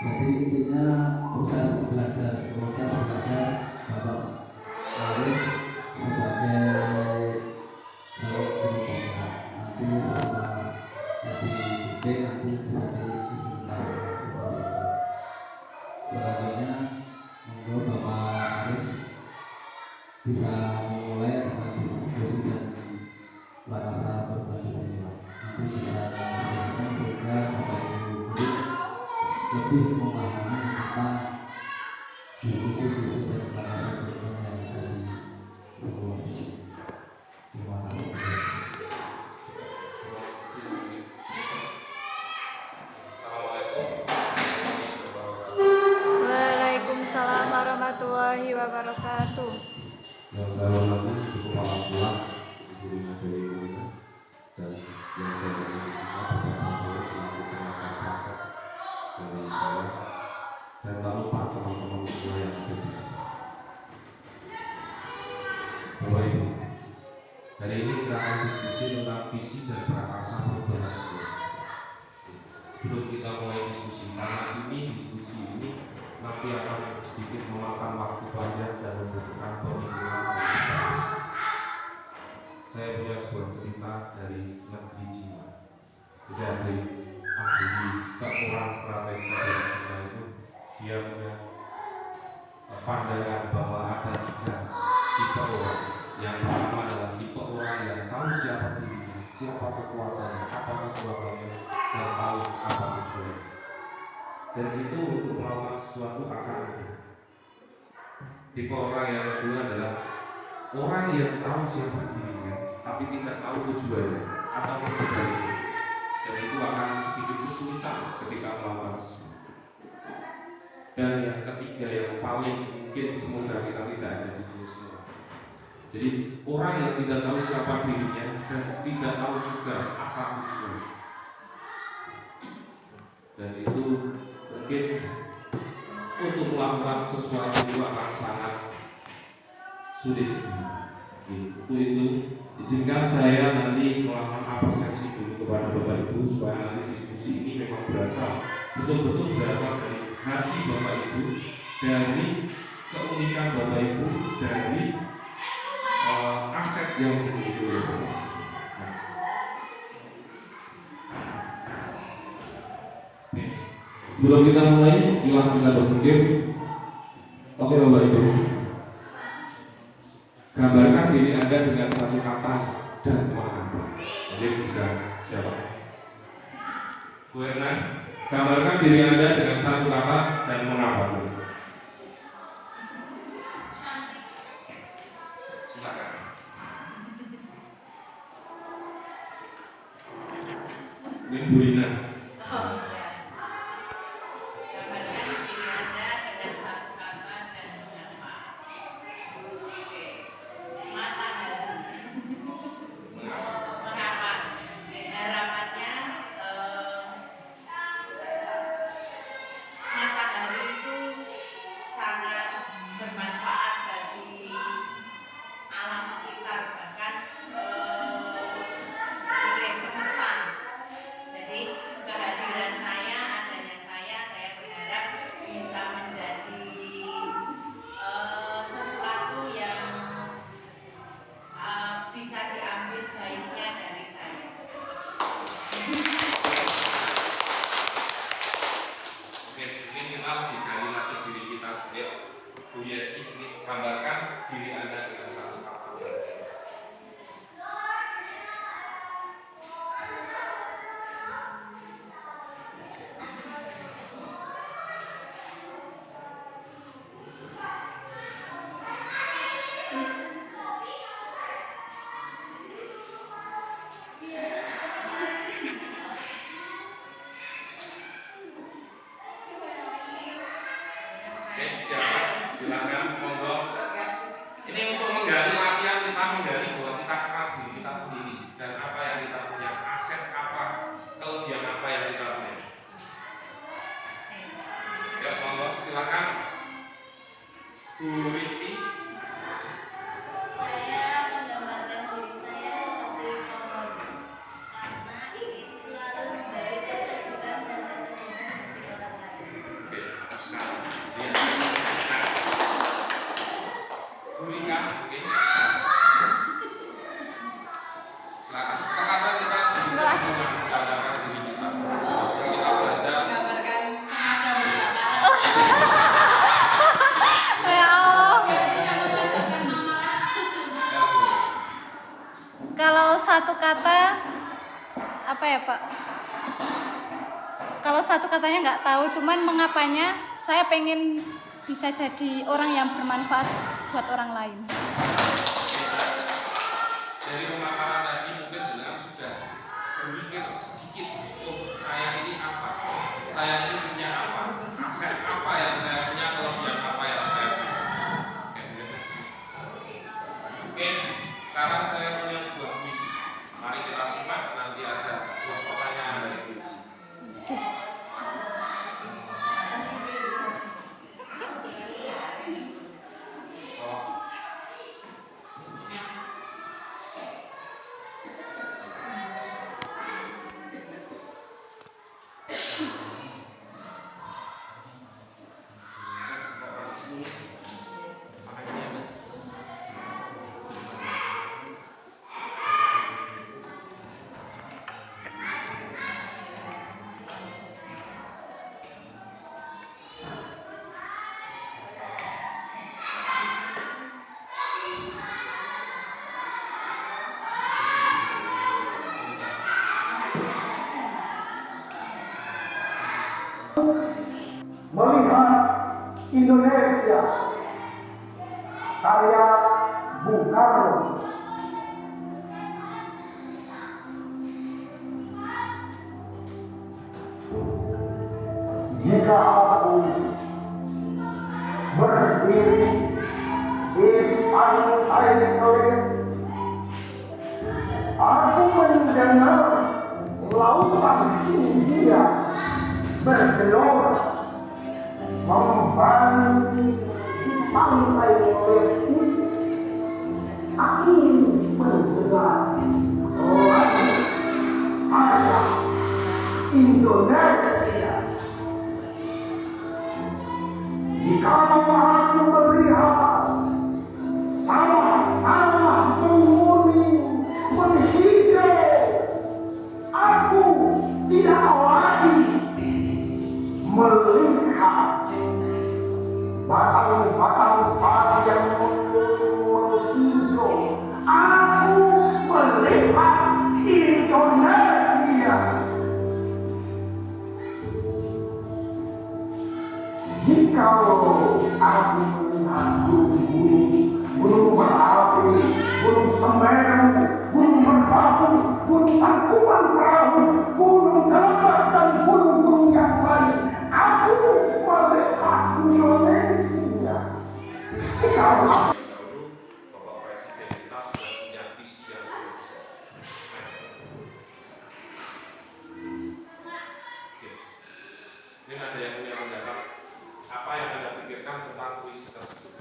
Jadi intinya proses belajar Bapak Arif sebagai calon guru BK. Nanti setelah dibimbing nanti bisa diimplementasikan seperti itu. Selanjutnya monggo Bapak Arif bisa memulai dengan diskusi dan bahasa berbasis senior. Nanti bisa dijelaskan sehingga Bapak Ibu guru lebih memahami tentang diskusi dan bahasa senior yang ada di sekolah ini. Terima kasih. Waalaikumsalam warahmatullahi wabarakatuh. Yang saya hormati Ibu Kepala Sekolah, Ibu Rina Dewi Kulina, dan yang saya hormati juga Bapak Prabowo selaku pengajar praktek dari saya, dan tak lupa teman-teman semua yang ada di sini. Bapak Ibu, hari ini kita akan diskusi tentang visi dan prakarsa perubahan sekolah. Sebelum kita mulai diskusi, karena diskusi ini nanti akan sedikit memakan waktu panjang dan membutuhkan pemikiran yang bagus. Saya punya sebuah cerita dari negeri Cina. Jadi ahli seorang strategi dari Cina itu, dia punya pandangan bahwa ada 3 tipe orang. Yang pertama adalah tipe orang yang tahu siapa dirinya, siapa kekuatannya, apa kekuatannya, dan tahu apa tujuannya. Dan itu untuk melakukan sesuatu akan mudah. Tipe orang yang kedua adalah orang yang tahu siapa dirinya, tapi tidak tahu tujuannya atau sebaliknya. Dan itu akan sedikit kesulitan ketika melakukan sesuatu. Dan yang ketiga yang paling mungkin semoga kita tidak ada di sini semua. Jadi orang yang tidak tahu siapa dirinya dan tidak tahu juga apa tujuannya. Dan itu mungkin untuk melakukan sesuatu itu akan sangat sulit. Itu izinkan saya nanti melakukan apresiasi dulu kepada Bapak Ibu supaya nanti diskusi ini memang betul-betul berasal dari hati Bapak Ibu, dari keunikan Bapak Ibu, dari aset yang dimiliki oleh Bapak. Sebelum kita mulai, silakan kita berpikir. Oke Bapak Ibu, gambarkan diri Anda dengan satu kata dan mengapa. Jadi bisa siapa? Bu Erna, gambarkan diri Anda dengan satu kata dan mengapa. Silakan. Ini Bu Rina. Silakan, monggo. Ini untuk menggali latihan kita menggali bahwa kita kenal diri kita sendiri dan apa yang kita punya, aset apa, kelebihan apa yang kita punya. Ya, monggo, silakan. Bu Risti. Saya menggambarkan diri saya seperti pohon, karena ingin selalu memberi kesejukan dan ketenangan bagi orang lain. Oke, Oke. Silakan. Kata-kata kita sedikit menggambarkan diri kita. Terus kita belajar. Menggambarkan pemadam kebakaran. Ya Allah. Kalau satu kata apa ya Pak? Kalau satu katanya nggak tahu, cuman mengapanya saya pengen bisa jadi orang yang bermanfaat buat orang lain. Dari pemaparan tadi mungkin jenengan sudah berpikir sedikit, oh saya ini apa? Saya ini punya apa? Aset apa yang saya punya? Kelebihan apa yang saya punya? Oke, sekarang saya punya sebuah kuis. Mari kita simak, nanti ada sebuah pertanyaan dari kuis. Melihat Indonesia karya Bung Karno. Jika aku berdiri di pantai sore, aku mendengar lautan India bergelora membantu di pantai sore. Aku mendengar ayah Indonesia. Jika aku melihat sawah-sawah menguning menghijau, aku tidak lagi melihat batang-batang padi yang menghijau. Aku melihat Indonesia. Jikalau aku melihat gunung berapi, gunung Semeru, gunung Merbabu, gunung Tangkuban Perahu, gunung Kelembah dan gunung-gunung yang lain, aku melihat Indonesia. Jikalau Dahulu Bapak Presiden kita sudah punya visi yang sangat besar. Oke. Ini ada yang punya pendapat. Apa yang Anda pikirkan tentang kuis tersebut?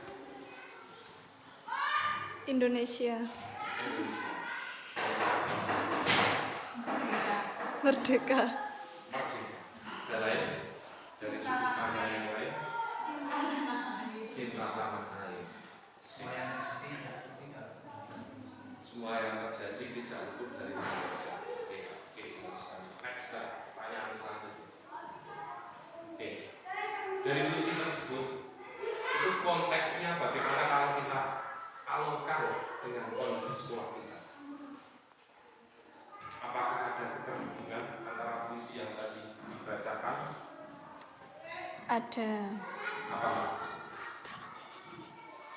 Indonesia Indonesia. merdeka. Merdeka. Ada lain? Dari sudut pandang yang lain? Cinta tanah air. Semua yang terjadi tidak luput dari Indonesia. Oke, bagus sekali. Next, pertanyaan selanjutnya. Oke. Dari puisi tersebut, itu konteksnya bagaimana kalau kita alokkan dengan kondisi sekolah kita? Apakah ada keterhubungan antara puisi yang tadi dibacakan? Ada. Apa?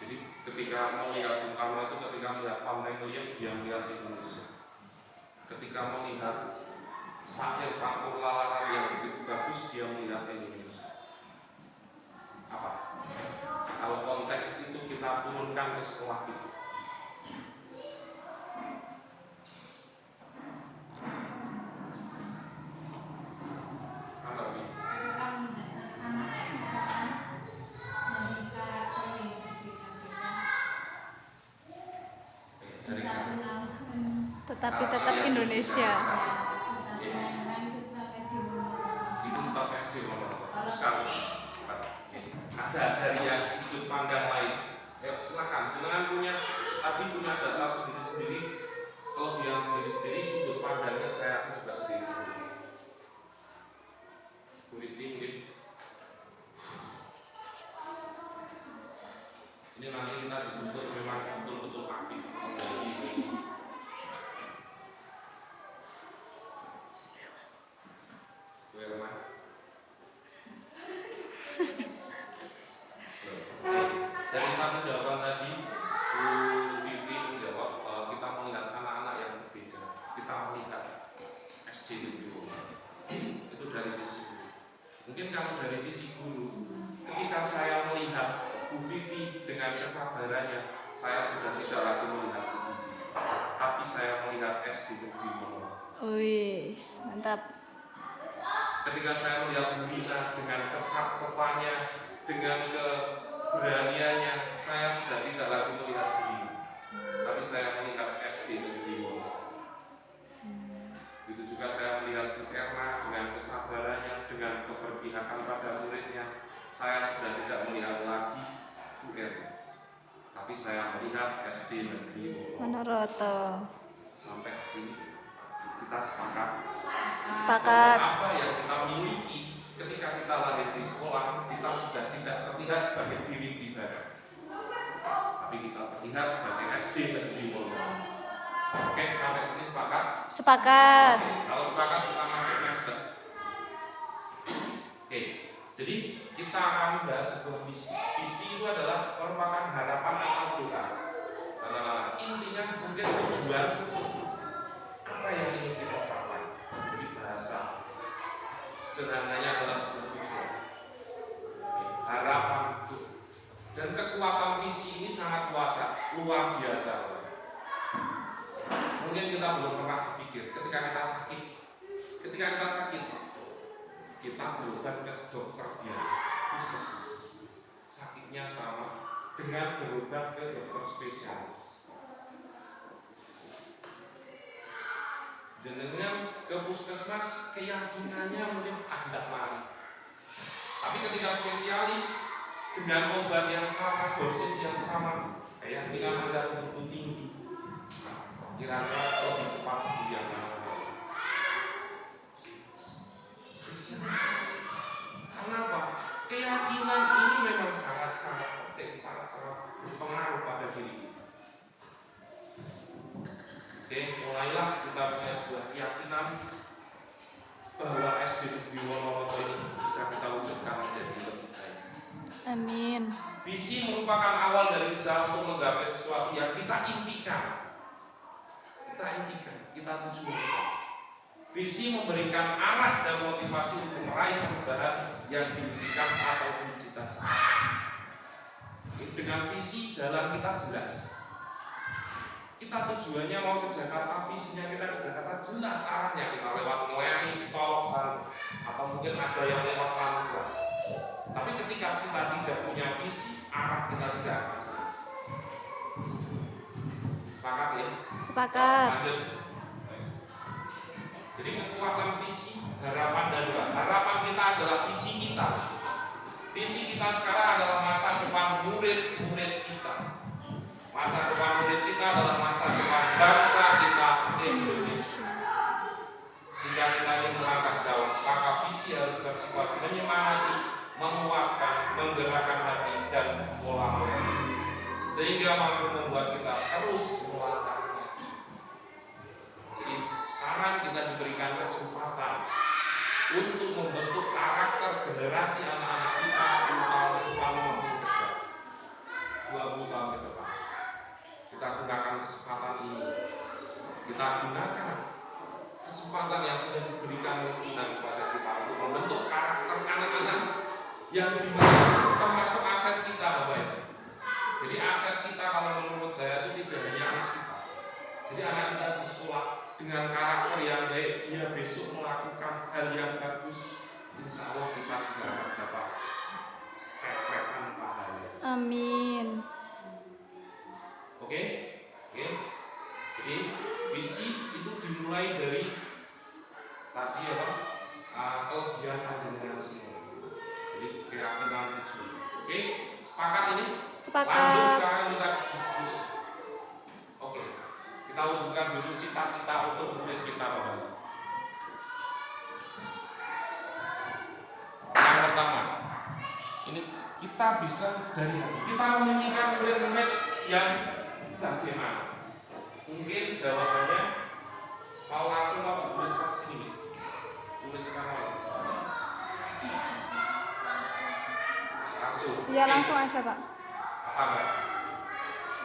Jadi ketika melihat Bung Karno itu ketika melihat pantai Loyang, dia melihat Indonesia. Ketika melihat syair Pangkur Lalaran yang begitu bagus, dia melihat Indonesia. Apa? Kalau konteks itu kita turunkan ke sekolah kita. Tetapi tetap Indonesia. Itu kita SD nomor sekali. Ada dari yang sudut pandang lain Ayo silakan, jangan punya dasar sendiri-sendiri, kelebihan sendiri-sendiri, sudut pandangnya saya juga sendiri-sendiri. Polisi mungkin ini nanti kita dituntut memang betul-betul aktif dari satu jawaban tadi Bu Vivi menjawab kita melihat anak-anak yang berbeda, kita melihat SD itu dari sisi guru. Mungkin kalau dari sisi guru, ketika saya melihat Bu Vivi dengan kesabarannya, saya sudah tidak lagi melihat Bu Vivi, tapi saya melihat SD Negeri Mono. Wih, mantap. Ketika saya melihat Bu Rina dengan kesat-sepannya, dengan keberaniannya, saya sudah tidak lagi melihat diri, tapi saya melihat SD Negeri Mono. Begitu juga saya melihat Bu Erna dengan kesabarannya, dengan keberpihakan pada muridnya, saya sudah tidak melihat lagi Bu Erna, tapi saya melihat SD Negeri Monoroto. Sampai ke sini kita sepakat. Sepakat. Apa yang kita miliki ketika kita lahir di sekolah, kita sudah tidak terlihat sebagai diri pribadi, tapi kita terlihat sebagai SD Negeri Monoroto. Oke, sampai sini sepakat? Sepakat. Oke, kalau sepakat kita masuk master. Oke, jadi kita akan membahas sebuah visi. Visi itu adalah merupakan harapan atau doa. Intinya mungkin tujuan apa yang ingin kita capai. Jadi bahasa sederhananya adalah sebuah tujuan. Harapan itu. Dan kekuatan visi ini sangat luar biasa. Mungkin kita belum pernah berpikir ketika kita sakit kita berobat ke dokter biasa, puskesmas, sakitnya sama dengan berobat ke dokter spesialis. Jenengan ke puskesmas keyakinannya mungkin tidak mari, tapi ketika spesialis dengan obat yang sama, dosis yang sama, keyakinan Anda begitu tinggi. Kira-kira lebih cepat sembuh yang mana? Spesialis. Kenapa? Keyakinan ini memang sangat-sangat penting, sangat-sangat berpengaruh pada diri. Oke, mulailah kita punya sebuah keyakinan bahwa SD Negeri Monoroto ini bisa kita wujudkan menjadi lebih baik. Amin. Visi merupakan awal dari usaha untuk menggapai sesuatu yang kita impikan. Kita tujuan. Visi memberikan arah dan motivasi untuk meraih perubahan yang diimpikan atau dicita-cita. Dengan visi jalan kita jelas. Kita tujuannya mau ke Jakarta, visinya kita ke Jakarta jelas arahnya. Kita lewat melayani tol sana, atau mungkin ada yang lewat Pantura. Tapi ketika kita tidak punya visi, arah kita tidak akan jelas. Sepakat ya? Sepakat. Lanjut. Jadi kekuatan visi, harapan dan doa. Harapan kita adalah visi kita. Visi kita sekarang adalah masa depan murid-murid kita. Masa depan murid kita adalah masa depan bangsa kita Indonesia. Jika kita ingin melangkah jauh, maka visi harus bersifat menyemangati, menguatkan, menggerakkan hati dan pola pikir, sehingga mampu membuat kita terus melangkah maju. Jadi sekarang kita diberikan kesempatan untuk membentuk karakter generasi anak-anak kita 10 tahun ke depan, 20 tahun ke depan. Kita gunakan kesempatan ini. Kita gunakan kesempatan yang sudah diberikan oleh Tuhan kepada kita untuk membentuk karakter anak-anak yang dimana termasuk aset kita, Bapak Ibu. Jadi aset kita kalau menurut saya itu tidak hanya anak kita. Jadi anak kita di sekolah dengan karakter yang baik, dia besok melakukan hal yang bagus, insya Allah kita juga akan dapat cepretan pahala. Amin. Oke? Jadi visi itu dimulai dari tadi apa? Kelebihan panjenengan semua. Jadi keyakinan tujuan. Oke? Sepakat ini? Sepakat. sekarang kita diskusi. Oke, kita usulkan dulu cita-cita untuk murid kita Bapak. Yang pertama, ini kita bisa dari hati. Kita menginginkan murid-murid yang bagaimana? Mungkin jawabannya mau langsung mau dituliskan sini. Tuliskan langsung. Iya, langsung aja, Pak. Apa Mbak?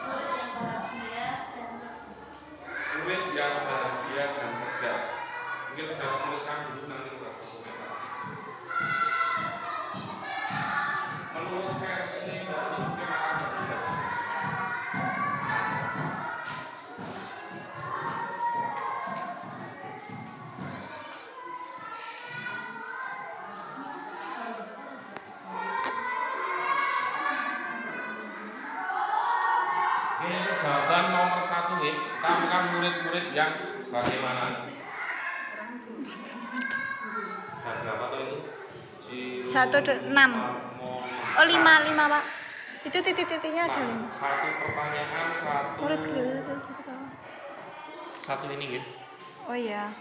Murid yang bahagia dan cerdas. Murid yang bahagia dan cerdas. Mungkin bisa tuliskan dulu nanti kita dokumentasi. Menurut versi ini mungkin akan berbeda. Ini jawaban nomor 1 ya. Kita bukan murid-murid yang bagaimana? Dan berapa tuh itu? 1,6. Oh, 5, Pak. Itu titik-titiknya ada 5. Satu pertanyaan, satu. Murid gila. Satu ini ya. Oh iya.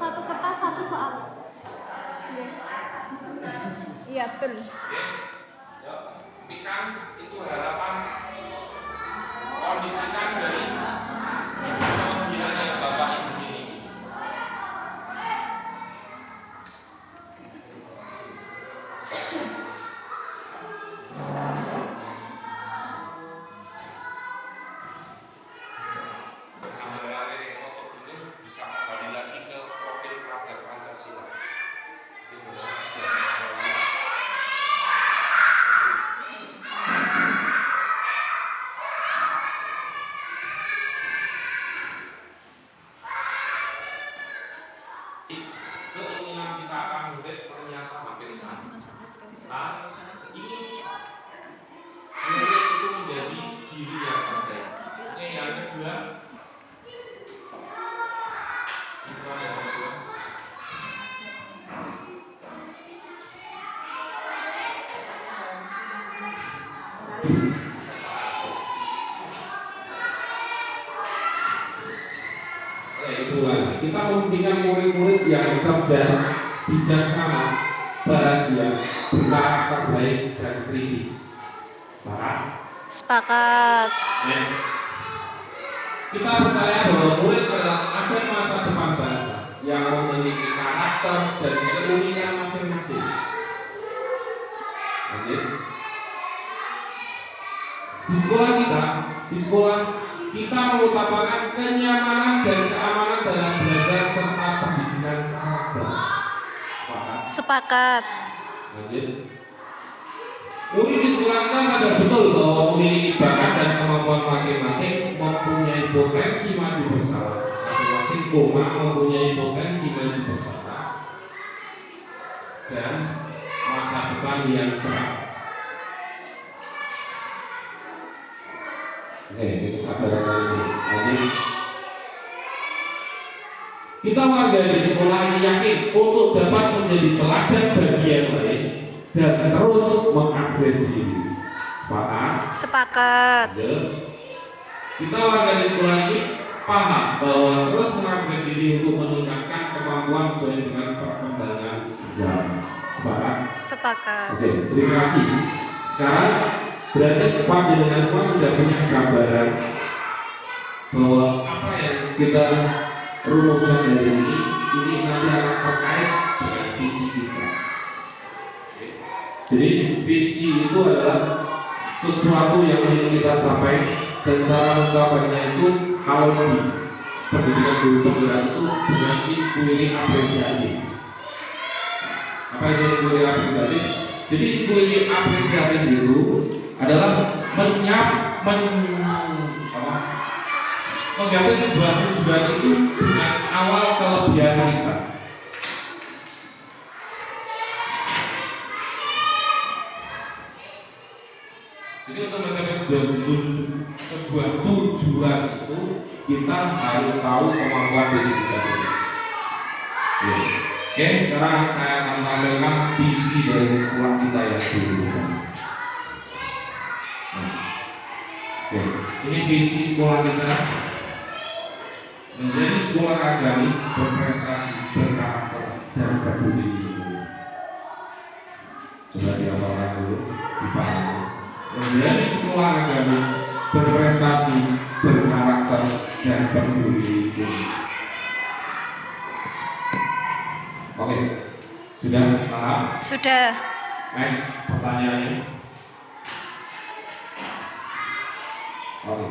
Satu kertas, satu soal. Iya. Iya, betul. Oke. Ya. Tapi kan itu harapan kondisikan dari pembimbingan yang Bapak Ibu ini. Gambaran foto ini bisa kembali lagi ke profil pelajar Pancasila. Ini benar sudah. Keinginan kita akan murid ternyata hampir sama. Ingin murid itu menjadi diri yang terbaik. Oke, yang kedua, siswa yang kedua. Kita mempunyai murid-murid yang cerdas, bijaksana, bahagia, berkarakter baik dan kritis. Sepakat? Sepakat. Next. Kita percaya bahwa murid adalah aset masa depan bangsa yang memiliki karakter dan keunikan masing-masing. Lanjut. Di sekolah kita mengutamakan kenyamanan dan keamanan dalam belajar serta pendidikan karakter. Sepakat? Sepakat. Lanjut. Murid di sekolah kita sadar betul bahwa memiliki bakat dan kemampuan masing-masing, mempunyai potensi maju bersama. Masing-masing mempunyai potensi maju bersama dan masa depan yang cerah. Oke, ini kesadaran kali ini. Lanjut. Kita warga di sekolah ini yakin untuk dapat menjadi teladan bagi yang lain dan terus mengupgrade diri. Sepakat? Sepakat. Ya. Kita warga di sekolah ini paham bahwa terus mengupgrade diri untuk meningkatkan kemampuan sesuai dengan perkembangan zaman. Sepakat? Sepakat. Oke, terima kasih. Sekarang berarti panjenengan semua sudah punya gambaran bahwa apa yang kita rumuskan dari ini nanti akan terkait dengan visi kita. Jadi visi itu adalah sesuatu yang ingin kita capai dan cara mencapainya itu kalau di pendidikan guru penggerak itu dengan inquiry apresiasi. Apa itu inquiry apresiasi? Jadi inquiry apresiasi itu adalah menggambar sebuah tujuan itu dengan awal kelebihan kita. Jadi untuk mencapai sebuah sebuah tujuan itu kita harus tahu kemampuan diri kita dulu. Ya. Oke, sekarang saya akan tampilkan visi dari sekolah kita yang dulu. Oke, ini visi sekolah kita menjadi sekolah agamis berprestasi, berkarakter, dan peduli lingkungan. Coba dihafalkan dulu, dipahami. Menjadi sekolah agamis berprestasi, berkarakter, dan peduli lingkungan. Oke, sudah paham? Sudah. Next, pertanyaannya. Oke.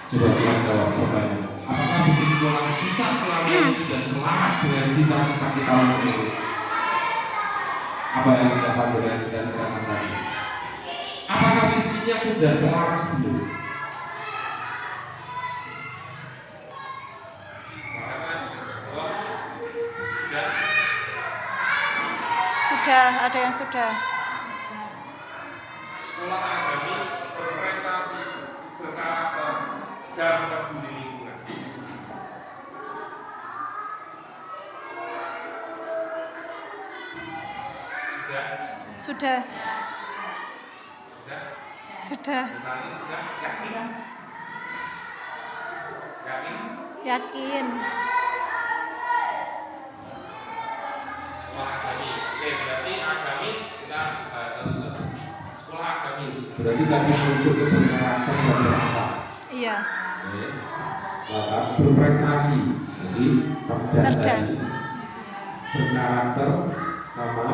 Coba kita jawab pertanyaan. Apakah visi sekolah kita selama ini sudah selaras dengan cita-cita kita untuk itu? Apa yang sudah pada dengan cita-cita tadi? Apakah visinya sudah selaras belum? Sudah, ada yang sudah. Sekolah agamis berprestasi, berkarakter, dan peduli lingkungan. Sudah? Sudah. Sudah? Sudah. Berarti sudah yakin? Yakin? Yakin. Sekolah agamis. Oke, berarti agamis kita bahas satu-satu. Sekolah agamis. Berarti tadi muncul ke berkarakter dan berakhlak. Iya. Oke. Sekolah berprestasi. Jadi cerdas. Cerdas. Berkarakter sama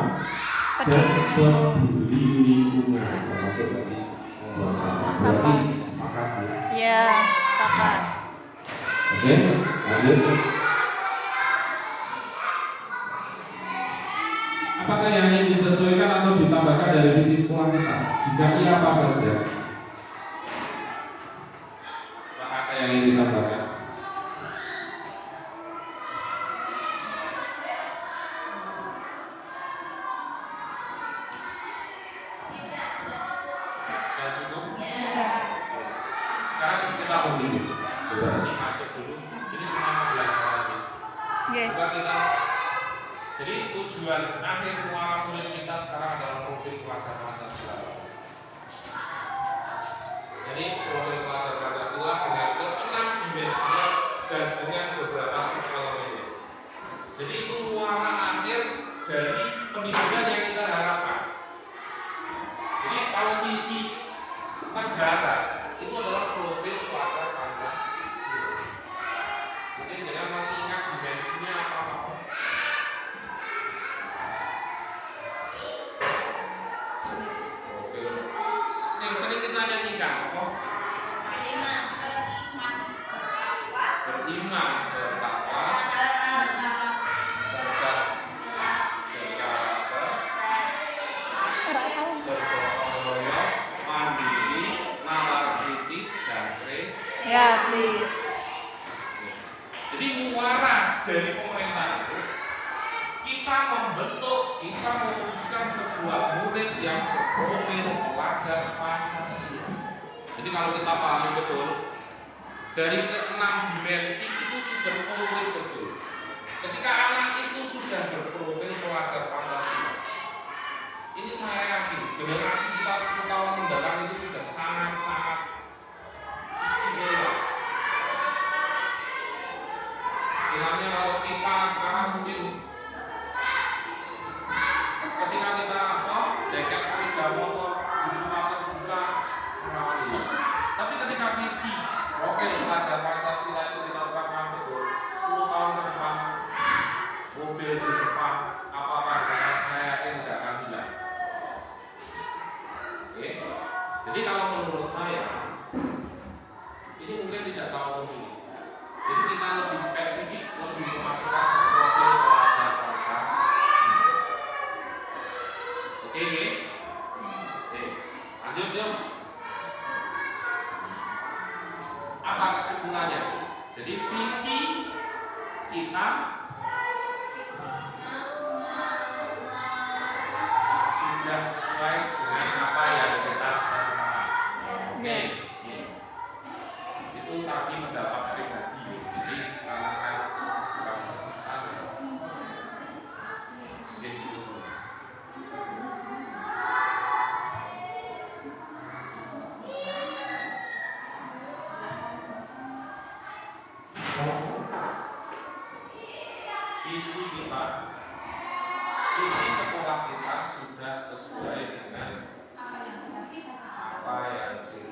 dan Peduli. peduli lingkungan. Termasuk tadi buang sampah. Sampah. Berarti sepakat ya. Ya, sepakat. Oke, lanjut. Apakah yang ingin disesuaikan atau ditambahkan dari visi sekolah kita? Jika iya, apa saja? Apakah yang ingin ditambahkan? Sudah cukup? Sudah. Sekarang kita begini. Coba ini masuk dulu. Ini cuma pembelajaran ini. Oke. Coba kita. Jadi tujuan akhir muara murid kita sekarang adalah profil pelajar Pancasila. Jadi profil pelajar Pancasila dengan ke-6 dimensinya dan dengan beberapa subelemennya. Jadi itu muara akhir dari pendidikan yang kita harapkan. Jadi kalau visi negara itu adalah profil pelajar Pancasila. Mungkin jangan masih ingat dimensinya apa-apa. Yang sering kita nyanyikan apa? Beriman, bertakwa, cerdas, berkarakter, bergotong royong, mandiri, nalar kritis, dan Kreatif. Jadi muara dari pemerintah itu kita membentuk, kita mewujudkan sebuah murid yang berprofil pelajar Pancasila. Jadi kalau kita pahami betul, dari ke-6 dimensi itu sudah komplit betul. Ketika anak itu sudah berprofil pelajar Pancasila, ini saya yakin generasi kita 10 tahun mendatang itu sudah sangat-sangat istimewa. Istilahnya kalau kita sekarang mungkin ketika kita dekat sepeda motor di rumah terbuka selama ini. Tapi ketika visi profil pelajar Pancasila itu kita terapkan betul 10 tahun ke depan mobil di depan apa-apa dengan saya yakin tidak akan hilang. Oke. Jadi kalau menurut saya ini mungkin tidak terlalu penting. Jadi kita lebih spesifik, lebih memasukkan profil pelajar Pancasila. Oke, lanjut yuk. Apa kesimpulannya? Jadi visi kita sudah sesuai dengan apa yang kita cita-citakan. Oke, itu tadi pendapat pribadi. Jadi karena saya bukan peserta, jadi itu semua. Visi sekolah kita sudah sesuai dengan apa yang kita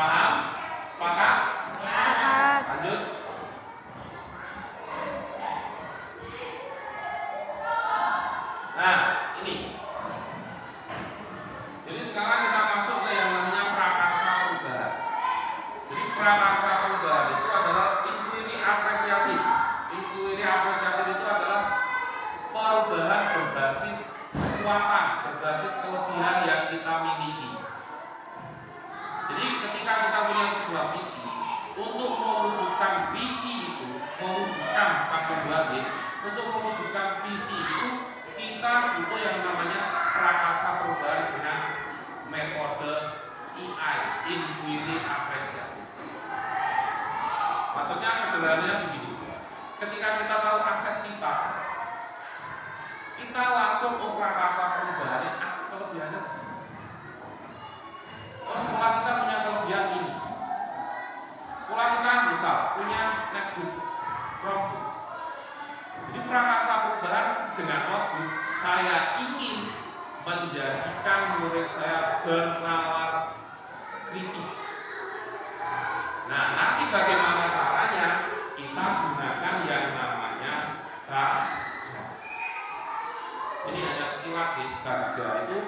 paham? Sepakat? Sepakat. Lanjut. Nah, ini. Jadi sekarang kita masuk ke yang namanya prakarsa perubahan. Jadi prakarsa perubahan itu adalah inquiry apresiatif. Inquiry apresiatif itu adalah perubahan berbasis kekuatan, berbasis kelebihan yang kita miliki. Jadi ketika kita punya sebuah visi, untuk mewujudkan visi itu, mewujudkan bukan membuat, untuk mewujudkan visi itu kita butuh yang namanya prakarsa perubahan dengan metode EI, inquiry apresiatif. Maksudnya sederhananya begini, ketika kita tahu aset kita langsung prakarsa perubahan, kelebihannya di sini. Oh, sekolah kita punya kelebihan ini. Sekolah kita misal punya netbook, Chromebook. Jadi prakarsa perubahan dengan notebook, saya ingin menjadikan murid saya bernalar kritis. Nah, nanti bagaimana caranya? Kita gunakan yang namanya baja. Ini hanya sekilas nih, baja itu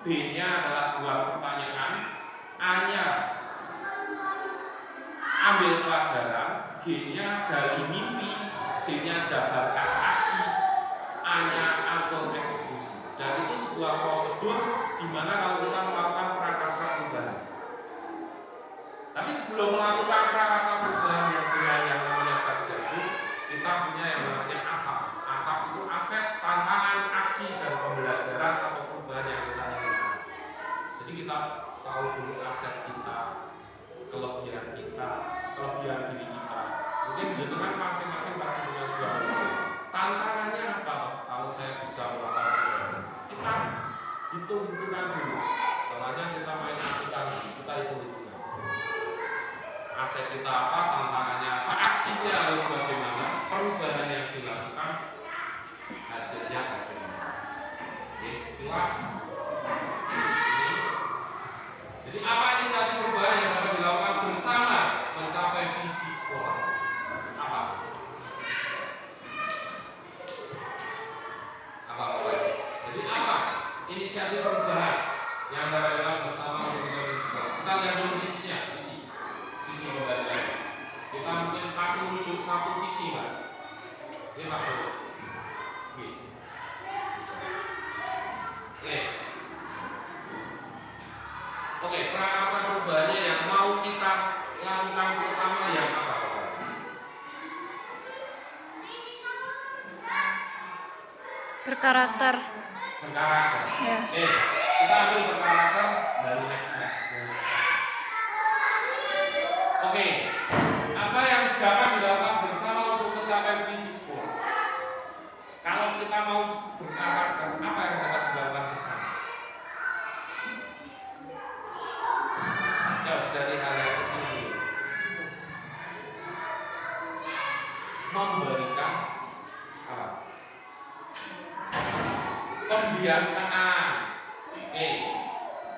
B-nya adalah buat pertanyaan, A-nya ambil pelajaran, G-nya gali mimpi, C-nya jabarkan aksi, A-nya atur eksekusi. Dan itu sebuah prosedur di mana kalau kita melakukan prakarsa perubahan. Tapi sebelum melakukan prakarsa perubahan yang dengan yang namanya baja itu, kita punya yang namanya atap. Atap itu aset, tantangan, aksi, dan pembelajaran atau perubahan yang kita inginkan. Jadi kita tahu dulu aset kita, kelebihan kita, kelebihan diri kita. Mungkin jenengan masing-masing pasti punya sebuah kelebihan. Tantangannya apa? Kalau saya bisa melakukan perubahan, kita hitung-hitungan dulu. Setelahnya kita main akuntansi, kita hitung-hitungan. Aset kita apa, tantangannya apa, aksinya harus bagaimana, perubahan yang dilakukan, hasilnya bagaimana. Ini sekilas. Jadi apa inisiatif perubahan yang dapat dilakukan bersama mencapai visi sekolah? Apa? Jadi apa inisiatif perubahan yang dapat dilakukan bersama untuk mencapai visi sekolah? Kita lihat dulu visinya, visi kembali lagi. Kita mungkin satu visi, Mas. Ini Pak Bro. Oke, prakarsa perubahannya yang mau kita lakukan pertama yang apa? Berkarakter. Berkarakter. Ya. Kita ambil berkarakter dari next step. Oke, apa yang dapat dilakukan bersama untuk mencapai visi sekolah? Kalau kita mau berkarakter, apa yang dapat dilakukan bersama? Dari hal yang kecil dulu. Memberikan apa? Pembiasaan.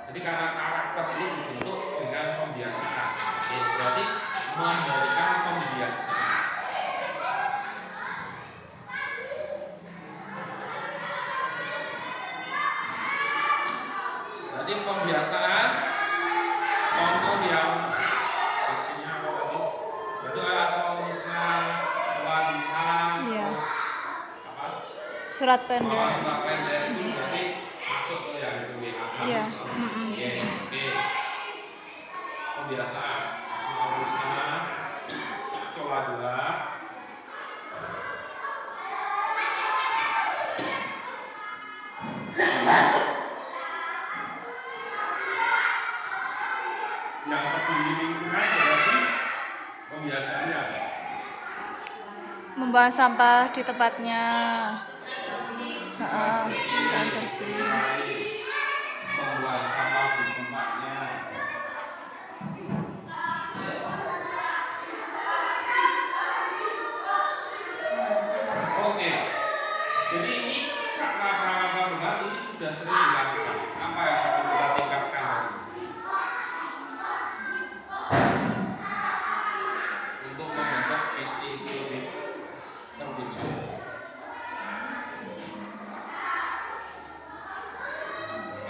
Jadi karena karakter itu dibentuk dengan pembiasaan. Berarti memberikan pembiasaan. Berarti pembiasaan. Contoh yang isinya apa tadi? Berarti Asmaul Husna, Suwadihah, Iya. terus apa? Surat pendek. Surat pendek itu berarti membuang sampah di tempatnya. Jangan bersih. Membuang sampah di tempatnya. Oke, jadi ini karena prakarsa benar ini sudah sering dilakukan. Apa yang perlu kita tingkatkan lagi? Untuk membentuk visi itu lebih terwujud.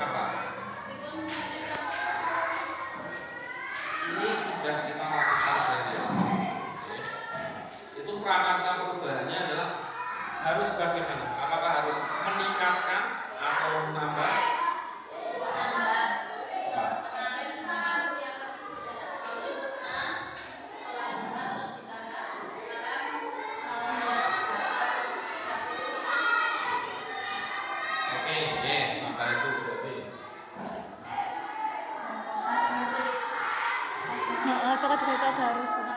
Apa? Ini sudah kita lakukan sehari-hari. Itu prakarsa perubahannya adalah harus bagaimana? Apakah harus meningkatkan atau menambah? Oke, maka itu berarti Itu kan cerita harus.